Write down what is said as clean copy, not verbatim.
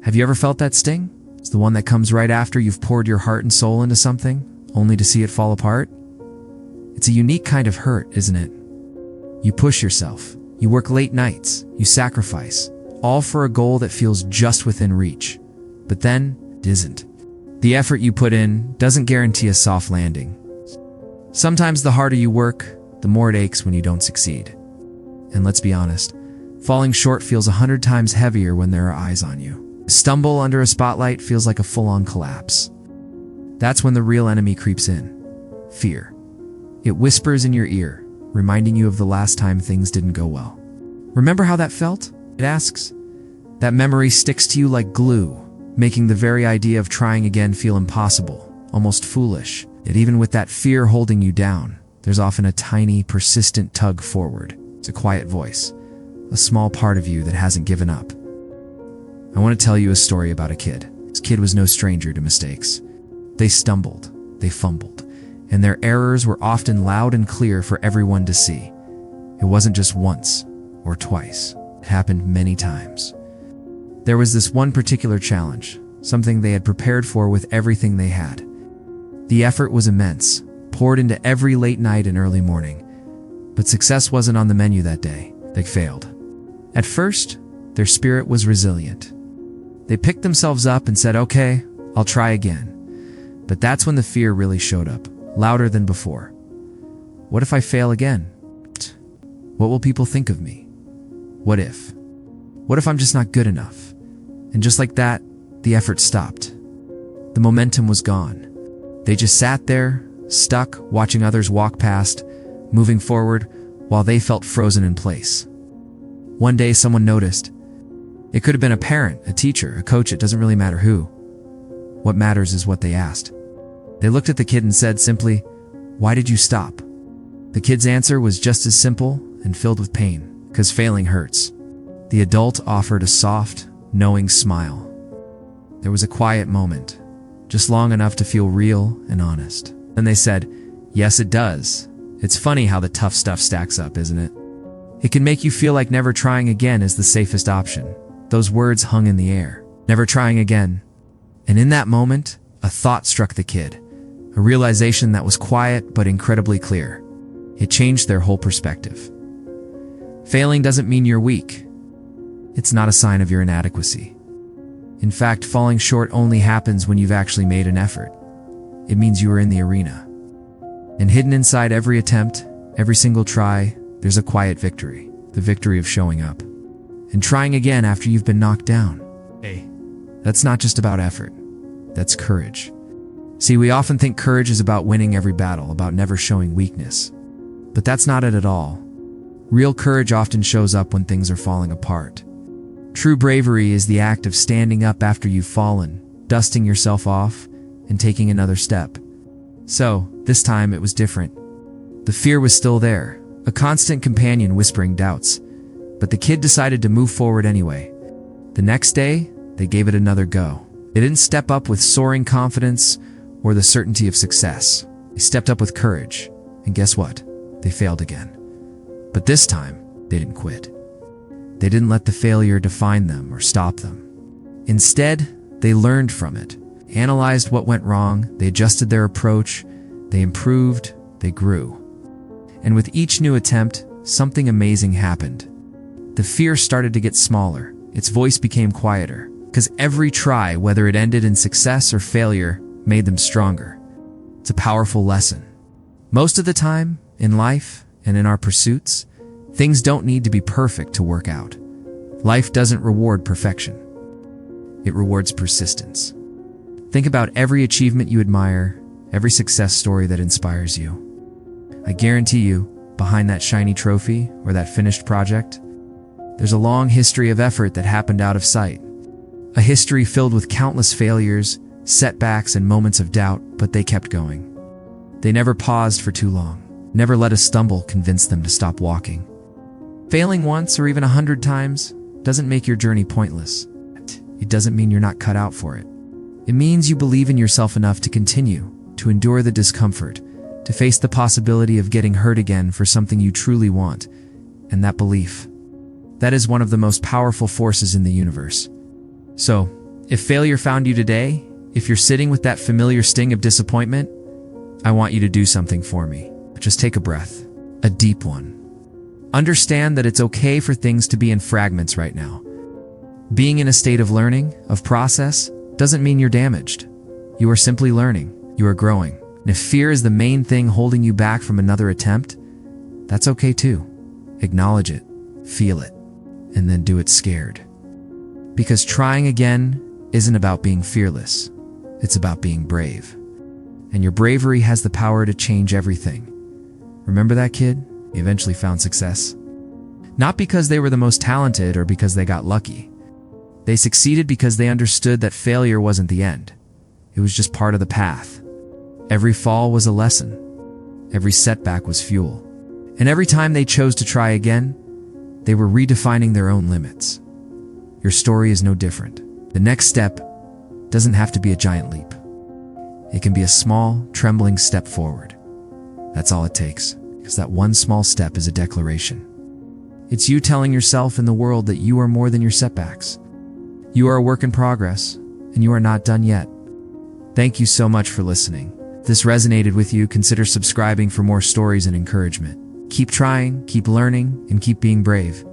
Have you ever felt that sting? It's the one that comes right after you've poured your heart and soul into something, only to see it fall apart. It's a unique kind of hurt, isn't it? You push yourself, you work late nights, you sacrifice, all for a goal that feels just within reach. But then, it isn't. The effort you put in doesn't guarantee a soft landing. Sometimes the harder you work, the more it aches when you don't succeed. And let's be honest, falling short feels 100 times heavier when there are eyes on you. A stumble under a spotlight feels like a full-on collapse. That's when the real enemy creeps in. Fear. It whispers in your ear, reminding you of the last time things didn't go well. Remember how that felt? It asks. That memory sticks to you like glue, making the very idea of trying again feel impossible, almost foolish. Yet even with that fear holding you down, there's often a tiny, persistent tug forward. It's a quiet voice, a small part of you that hasn't given up. I want to tell you a story about a kid. This kid was no stranger to mistakes. They stumbled, they fumbled, and their errors were often loud and clear for everyone to see. It wasn't just once or twice. It happened many times. There was this one particular challenge, something they had prepared for with everything they had. The effort was immense, poured into every late night and early morning. But success wasn't on the menu that day. They failed. At first, their spirit was resilient. They picked themselves up and said, "Okay, I'll try again." But that's when the fear really showed up, louder than before. What if I fail again? What will people think of me? What if? What if I'm just not good enough? And just like that, the effort stopped. The momentum was gone. They just sat there, stuck, watching others walk past, moving forward, while they felt frozen in place. One day someone noticed. It could have been a parent, a teacher, a coach, it doesn't really matter who. What matters is what they asked. They looked at the kid and said simply, "Why did you stop?" The kid's answer was just as simple and filled with pain, because failing hurts. The adult offered a soft, knowing smile. There was a quiet moment, just long enough to feel real and honest. Then they said, "Yes, it does. It's funny how the tough stuff stacks up, isn't it? It can make you feel like never trying again is the safest option." Those words hung in the air. Never trying again. And in that moment, a thought struck the kid. A realization that was quiet but incredibly clear. It changed their whole perspective. Failing doesn't mean you're weak. It's not a sign of your inadequacy. In fact, falling short only happens when you've actually made an effort. It means you are in the arena. And hidden inside every attempt, every single try, there's a quiet victory. The victory of showing up. And trying again after you've been knocked down. Hey, that's not just about effort. That's courage. See, we often think courage is about winning every battle, about never showing weakness. But that's not it at all. Real courage often shows up when things are falling apart. True bravery is the act of standing up after you've fallen, dusting yourself off, and taking another step. So, this time it was different. The fear was still there, a constant companion whispering doubts. But the kid decided to move forward anyway. The next day, they gave it another go. They didn't step up with soaring confidence or the certainty of success. They stepped up with courage. And guess what? They failed again. But this time, they didn't quit. They didn't let the failure define them or stop them. Instead, they learned from it, analyzed what went wrong, they adjusted their approach, they improved, they grew. And with each new attempt, something amazing happened. The fear started to get smaller. Its voice became quieter, because every try, whether it ended in success or failure, made them stronger. It's a powerful lesson. Most of the time, in life and in our pursuits, things don't need to be perfect to work out. Life doesn't reward perfection. It rewards persistence. Think about every achievement you admire, every success story that inspires you. I guarantee you, behind that shiny trophy or that finished project, there's a long history of effort that happened out of sight. A history filled with countless failures, setbacks, and moments of doubt, but they kept going. They never paused for too long, never let a stumble convince them to stop walking. Failing once or even 100 times doesn't make your journey pointless. It doesn't mean you're not cut out for it. It means you believe in yourself enough to continue, to endure the discomfort, to face the possibility of getting hurt again for something you truly want. And that belief, that is one of the most powerful forces in the universe. So, If failure found you today, if you're sitting with that familiar sting of disappointment, I want you to do something for me. Just take a breath, a deep one. Understand that it's okay for things to be in fragments right now. Being in a state of learning, of process, doesn't mean you're damaged. You are simply learning. You are growing. And if fear is the main thing holding you back from another attempt, that's okay too. Acknowledge it, feel it, and then do it scared. Because trying again isn't about being fearless. It's about being brave. And your bravery has the power to change everything. Remember that kid? He eventually found success. Not because they were the most talented or because they got lucky. They succeeded because they understood that failure wasn't the end. It was just part of the path. Every fall was a lesson. Every setback was fuel. And every time they chose to try again, they were redefining their own limits. Your story is no different. The next step doesn't have to be a giant leap. It can be a small, trembling step forward. That's all it takes, because that one small step is a declaration. It's you telling yourself and the world that you are more than your setbacks. You are a work in progress, and you are not done yet. Thank you so much for listening. If this resonated with you, consider subscribing for more stories and encouragement. Keep trying, keep learning, and keep being brave.